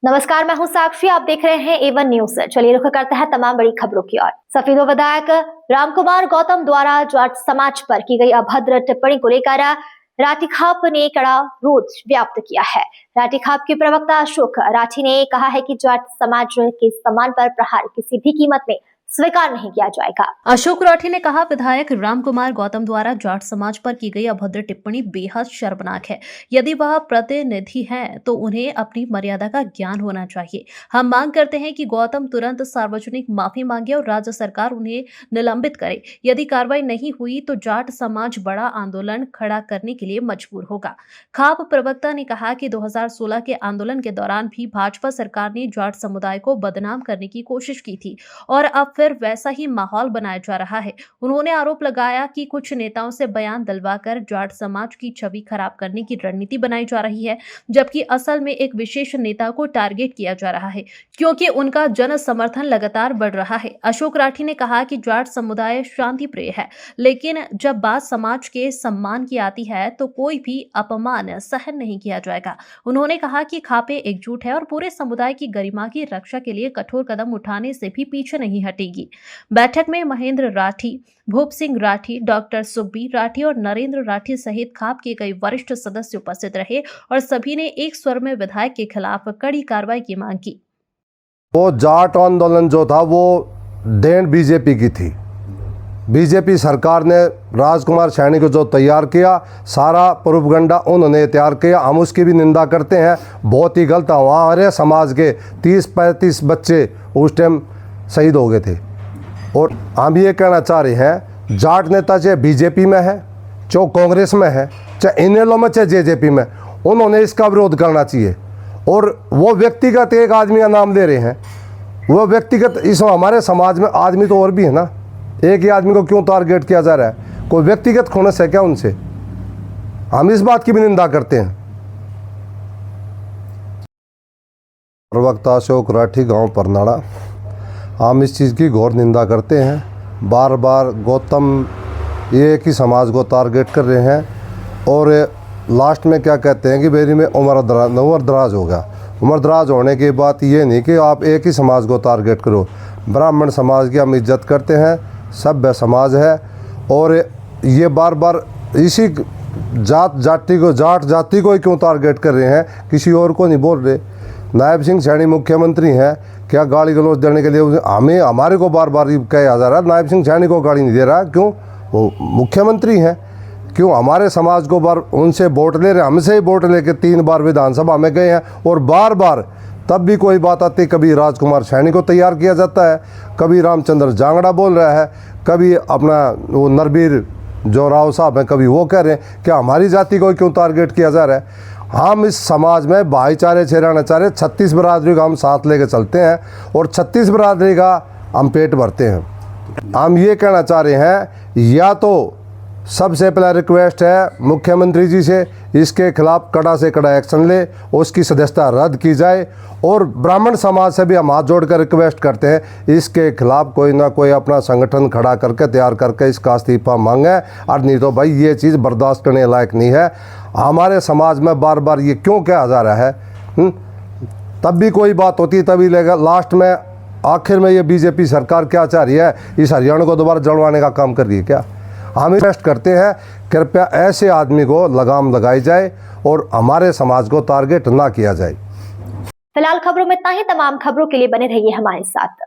नमस्कार, मैं हूं साक्षी। आप देख रहे हैं A1 न्यूज। चलिए रुख करते हैं तमाम बड़ी खबरों की ओर। सफीदो विधायक रामकुमार गौतम द्वारा जाट समाज पर की गई अभद्र टिप्पणी को लेकर राठीखाप ने कड़ा विरोध व्यक्त किया है। राठीखाप के प्रवक्ता अशोक राठी ने कहा है कि जाट समाज के सम्मान पर प्रहार किसी भी कीमत में स्वीकार नहीं किया जाएगा। अशोक राठी ने कहा, विधायक रामकुमार गौतम द्वारा जाट समाज पर की गई अभद्र टिप्पणी बेहद शर्मनाक है। यदि वह प्रतिनिधि हैं तो उन्हें अपनी मर्यादा का ज्ञान होना चाहिए। हम मांग करते हैं कि गौतम तुरंत सार्वजनिक माफी मांगे और राज्य सरकार उन्हें निलंबित करे। यदि कार्रवाई नहीं हुई तो जाट समाज बड़ा आंदोलन खड़ा करने के लिए मजबूर होगा। खाप प्रवक्ता ने कहा कि 2016 के आंदोलन के दौरान भी भाजपा सरकार ने जाट समुदाय को बदनाम करने की कोशिश की थी और अब फिर वैसा ही माहौल बनाया जा रहा है। उन्होंने आरोप लगाया कि कुछ नेताओं से बयान दिलवाकर जाट समाज की छवि खराब करने की रणनीति बनाई जा रही है, जबकि असल में एक विशेष नेता को टारगेट किया जा रहा है क्योंकि उनका जन समर्थन लगातार बढ़ रहा है। अशोक राठी ने कहा कि जाट समुदाय शांति प्रिय है, लेकिन जब बात समाज के सम्मान की आती है तो कोई भी अपमान सहन नहीं किया जाएगा। उन्होंने कहा कि खापे एकजुट है और पूरे समुदाय की गरिमा की रक्षा के लिए कठोर कदम उठाने से भी पीछे नहीं हटेगी। बैठक में महेंद्र राठी, भूप सिंह राठी, डॉक्टर सुब्बी राठी और नरेंद्र राठी सहित खाप के कई वरिष्ठ सदस्य उपस्थित रहे और सभी ने एक स्वर में विधायक के खिलाफ कड़ी कार्रवाई की मांग की। वो जाट आंदोलन जो था वो देन बीजेपी की थी। बीजेपी सरकार ने राजकुमार सैनी को जो तैयार किया, सारा प्रोपगंडा उन्होंने तैयार किया। हम उसकी भी निंदा करते हैं, बहुत ही गलत है। वहाँ हमारे समाज के 30-35 बच्चे उस टाइम शहीद हो गए थे। और हम ये कहना चाह रहे हैं, जाट नेता चाहे बीजेपी में है, चाहे कांग्रेस में है, चाहे इनेलो में, चाहे जेजेपी में, उन्होंने इसका विरोध करना चाहिए। और वो व्यक्तिगत एक आदमी का नाम ले रहे हैं, वो व्यक्तिगत, इस हमारे समाज में आदमी तो और भी है ना, एक ही आदमी को क्यों टारगेट किया जा रहा है? कोई व्यक्तिगत खुनस है क्या उनसे? हम इस बात की भी निंदा करते हैं। प्रवक्ता अशोक राठी, गांव परनाड़ा, हम इस चीज़ की घोर निंदा करते हैं। बार बार गौतम ये एक ही समाज को टारगेट कर रहे हैं और लास्ट में क्या कहते हैं कि मेरी में उम्र दराज होगा। उम्र दराज होने की बात ये नहीं कि आप एक ही समाज को टारगेट करो। ब्राह्मण समाज की हम इज्जत करते हैं, सभ्य समाज है। और ये बार बार इसी जाट जाति को ही क्यों टारगेट कर रहे हैं, किसी और को नहीं बोल रहे। नायब सिंह सैनी मुख्यमंत्री हैं, क्या गाली गलौज देने के लिए हमारे को बार बार कहा जा रहा है? नायब सिंह सैनी को गाली नहीं दे रहा, क्यों? वो मुख्यमंत्री हैं। क्यों हमारे समाज को बार उनसे वोट ले रहे? हमसे ही वोट लेके 3 बार विधानसभा में गए हैं और बार बार तब भी कोई बात आती, कभी राजकुमार सैनी को तैयार किया जाता है, कभी रामचंद्र जांगड़ा बोल रहा है, कभी अपना वो नरबीर जो राव साहब हैं, कभी वो कह रहे हैं। क्या हमारी जाति को क्यों टारगेट किया जा रहा है? हम इस समाज में भाईचारे से रहना चाह रहे। 36 बरादरी का हम साथ लेके चलते हैं और 36 बरादरी का हम पेट भरते हैं। हम ये कहना चाह रहे हैं, या तो सबसे पहला रिक्वेस्ट है मुख्यमंत्री जी से, इसके खिलाफ कड़ा से कड़ा एक्शन ले, उसकी सदस्यता रद्द की जाए। और ब्राह्मण समाज से भी हम हाथ जोड़कर रिक्वेस्ट करते हैं, इसके खिलाफ कोई ना कोई अपना संगठन खड़ा करके तैयार करके इसका इस्तीफा मांगे। और नहीं तो भाई ये चीज़ बर्दाश्त करने लायक नहीं है। हमारे समाज में बार बार ये क्यों कहा जा रहा है? तब भी कोई बात होती तभी लेगा, लास्ट में आखिर में ये बीजेपी सरकार क्या चाह रही है? इस हरियाणा को दोबारा जलवाने का काम कर रही है क्या? हम रिक्वेस्ट करते हैं, कृपया ऐसे आदमी को लगाम लगाई जाए और हमारे समाज को टारगेट ना किया जाए। फिलहाल खबरों में इतना ही। तमाम खबरों के लिए बने रहिए हमारे साथ।